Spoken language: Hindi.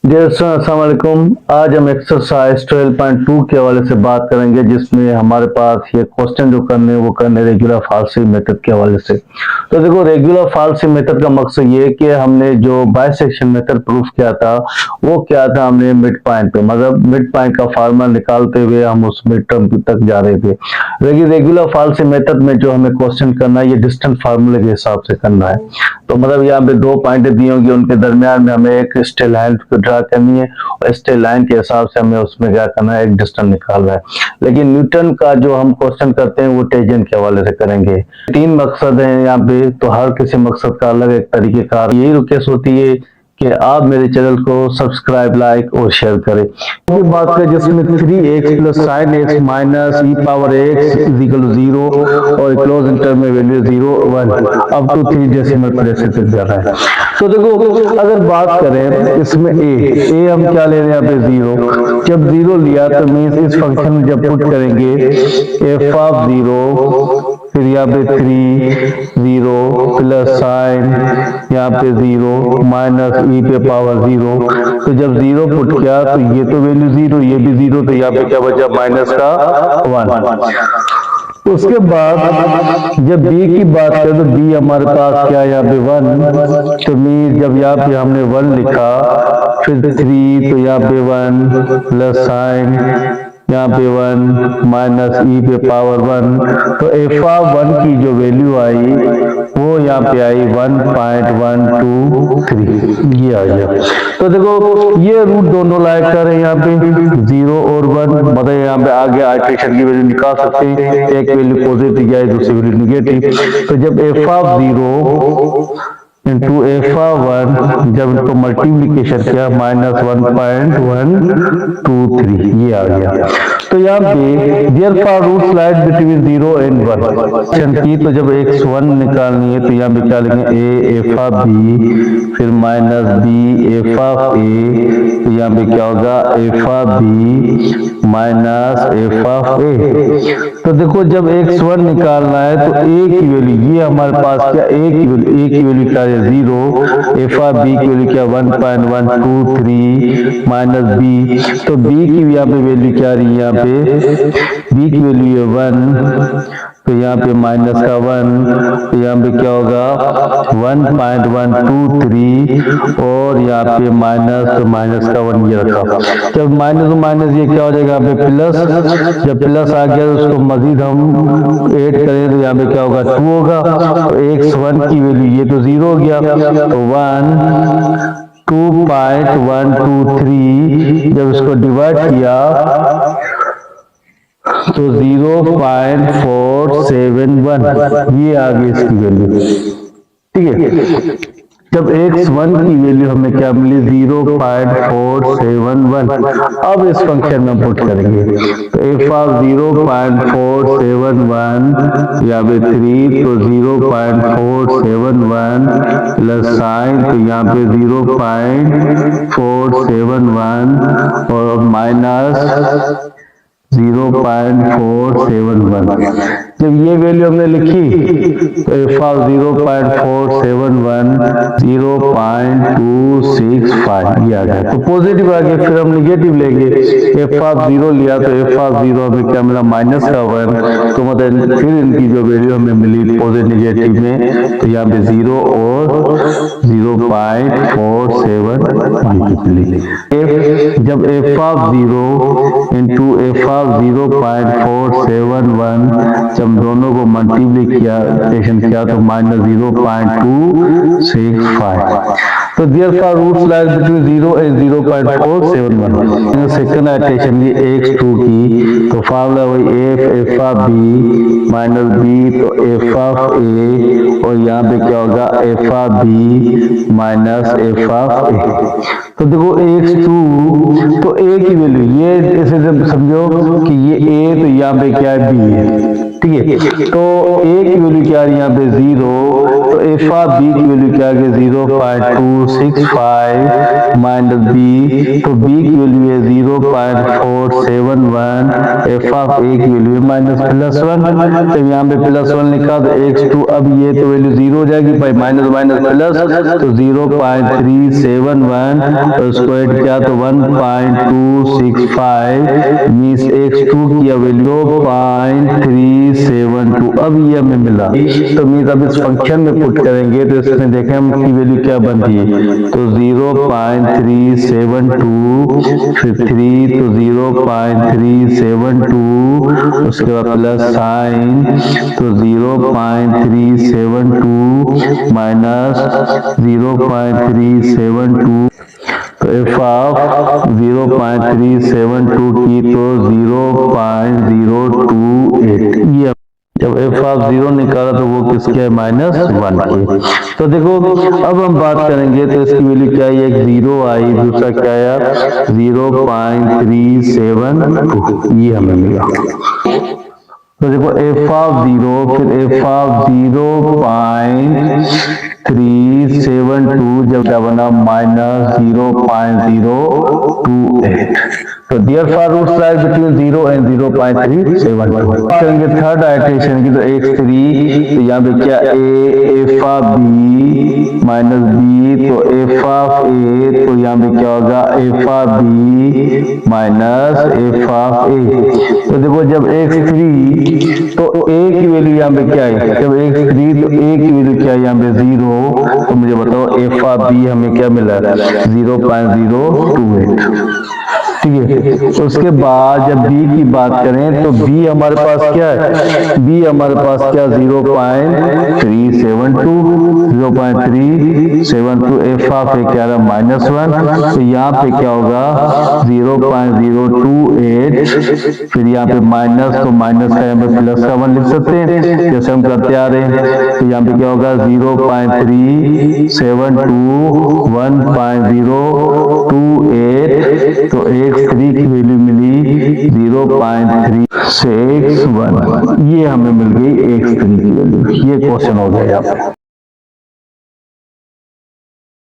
अस्सलाम वालेकुम। आज हम एक्सरसाइज 12.2 के हवाले से बात करेंगे, जिसमें हमारे पास ये क्वेश्चन जो करने वो करने रेगुलर फाल्सी मेथड के हवाले से। तो देखो, रेगुलर फाल्सी मेथड का मकसद ये है कि हमने जो बाइसेक्शन मेथड प्रूफ किया था वो क्या था, हमने मिड पॉइंट पे मतलब मिड पॉइंट का फार्मूला निकालते हुए हम उस मिड टर्म तक जा रहे थे। लेकिन रेगुलर फाल्सी मेथड में जो हमें क्वेश्चन करना है ये डिस्टेंस फार्मूले के हिसाब से करना है। तो मतलब यहाँ पे दो पॉइंट दी होंगी, उनके दरमियान में हमें एक स्ट्रेट लाइन ड्रा करनी है और स्ट्रेट लाइन के हिसाब से हमें उसमें क्या करना है, एक डिस्टेंस निकालना है। लेकिन न्यूटन का जो हम क्वेश्चन करते हैं वो टेंजेंट के हवाले से करेंगे। तीन मकसद हैं यहाँ पे, तो हर किसी मकसद का अलग एक तरीके का यही रिक्वेस्ट होती है कि आप मेरे चैनल को सब्सक्राइब, लाइक और शेयर करें। ये बात करें जिसमें 3x plus sine x minus e power x is equal to 0 और क्लोज इंटरवल में value 0 1 up to 3 decimal place तक जा रहा है। तो देखो, अगर बात करें इसमें ए हम क्या ले रहे हैं यहाँ पे 0। जब 0 लिया तो मीन्स इस फंक्शन में जब पुट करेंगे एफ ऑफ 0, फिर यहाँ पे 3 0 प्लस साइन यहाँ पे 0 माइनस ई पे पावर 0। तो जब 0 पुट किया तो ये तो वैल्यू 0, ये भी 0, तो यहाँ पे क्या बचा माइनस का 1। उसके बाद जब b की बात करें तो b हमारे पास क्या है यहाँ पे 1। तो मीन जब यहाँ पे हमने 1 लिखा, फिर 3 तो यहाँ पे 1 प्लस साइन यहाँ पे 1 माइनस ई पे पावर 1। तो एफ ऑफ 1 की जो वैल्यू आई वो यहाँ पे आई 1.123, ये आ गया। तो देखो, ये रूट दोनों लाइक कर हैं यहाँ पे 0 और 1, मतलब यहाँ पे आगे आइट्रेशन की वैल्यू निकाल सकते हैं। एक वैल्यू पॉजिटिव आई, दूसरी वैल्यू निगेटिव। तो जब F of 0 into F of 1 जब इनको मल्टीप्लीकेशन किया माइनस 1.123, ये आ गया। तो यहाँ पे therefore root slide between 0 and 1 की, तो जब x1 निकालनी है तो यहाँ पे क्या लिखेंगे a एफ ऑफ b, फिर minus b F of a, तो यहाँ पे क्या होगा F of b minus F of a। तो देखो, जब x1 निकालना है तो a की वैल्यू, ये हमारे पास क्या a की वैल्यू क्या है 0, एफ ऑफ b की वैल्यू क्या 1.123 माइनस b। तो b की यहाँ पे वैल्यू क्या रही है, यहाँ पे b की वैल्यू है 1, तो यहाँ पे माइनस का 1, तो यहाँ पे क्या होगा 1.123 और यहाँ पे माइनस, तो माइनस का 1 ये रखा। जब माइनस तो माइनस ये क्या हो जाएगा यहाँ पे प्लस। जब प्लस आ गया तो उसको मजीद हम ऐड करें तो यहाँ पे क्या होगा 2 होगा। तो x1 की वैल्यू ये तो 0 हो गया, तो 2.123 जब इसको डिवाइड किया तो 0.471, ये आ गई इसकी वैल्यू। ठीक है, जब x1 की वैल्यू हमें क्या मिली 0.471। अब इस फंक्शन में पुट करेंगे तो एफ ऑफ 0.471 यहाँ पे 3, तो 0.471 प्लस साइन, तो यहाँ पे 0.471 और माइनस 0.471। जब ये वैल्यू हमने लिखी तो एफ ऑफ 0.471 0.265 ये आ गया। तो पॉजिटिव आ गया, फिर हम निगेटिव लेंगे। एफ ऑफ 0 लिया तो एफ ऑफ 0 हमें क्या मिला माइनस का 1। तो मतलब फिर इनकी जो वैल्यू हमें मिली पॉजिटिव निगेटिव में, तो यहाँ पे 0 और 0.471 मिली। जब F of 0 into F of 0.471 जब दोनों को मल्टीप्लिकेशन किया तो माइनस 0.265। तो therefore root lies between 0 and 0.471। Second iteration की x2 की, तो फार्मूला वही f of b minus b, तो एफ ऑफ a और यहाँ पे क्या होगा F of b minus F of a। तो देखो x2, तो a की वैल्यू ये ऐसे समझो कि ये a, तो यहाँ पे क्या है b है। ठीक है। तो ए की वैल्यू क्या आ रही है यहाँ पे 0, तो एफ ऑफ बी की वैल्यू क्या आ गई 0.265 माइनस बी, तो बी की वैल्यू है 0.471, एफ ऑफ ए की वैल्यू है -+1, तो यहाँ पे +1 लिखा तो x2, अब ये तो वैल्यू 0 हो जाएगी भाई, माइनस माइनस प्लस, तो 0.371 स्क्वायर क्या, तो 1.265 मीन्स x2 की वैल्यू 0.372, अब ये हमें मिला। तो मीन्स अब इस फंक्शन में पुट करेंगे तो इसमें देखें हम की वैल्यू क्या बनती है, तो 0.372 तो 0.372, उसके बाद प्लस साइन, तो 0.372 माइनस 0.372, तो एफ ऑफ 0.372 की तो 0.028, ये जब एफ ऑफ 0 निकाला तो वो किसके है, -1 के। तो देखो अब हम बात करेंगे तो इसकी वैल्यू क्या है, एक 0 आई, दूसरा क्या आया 0.372, ये हमें मिला। तो देखो एफ ऑफ 0, फिर एफ ऑफ 0.372 जब क्या बना -0.028, तो therefore roots lies between 0 and 0.372। करेंगे थर्ड आइटरेशन की, तो x3, तो यहाँ पे क्या a, F of B minus B, तो एफ ऑफ ए, तो यहाँ पे क्या होगा F of B minus F of A. तो देखो जब x3, तो a की वैल्यू यहाँ पे क्या है, जब x3 तो a की वैल्यू क्या है यहाँ पे 0, तो मुझे बताओ एफ ऑफ बी हमें क्या मिला 0.028, ठीक है। तो उसके बाद जब b की बात करें तो b हमारे पास क्या है, b हमारे पास क्या 0.372 एफ ऑफ ए क्या रहा -1, तो यहाँ पे क्या होगा 0.028, फिर यहाँ पे माइनस, तो माइनस का यहाँ पे प्लस का 1 लिख सकते हैं जैसे हम करते आ रहे हैं। तो यहाँ पे क्या होगा 0.372 1.028, तो x3 की वैल्यू मिली 0.361, ये हमें मिल गई x3 की वैल्यू। ये क्वेश्चन हो गया यहाँ पे।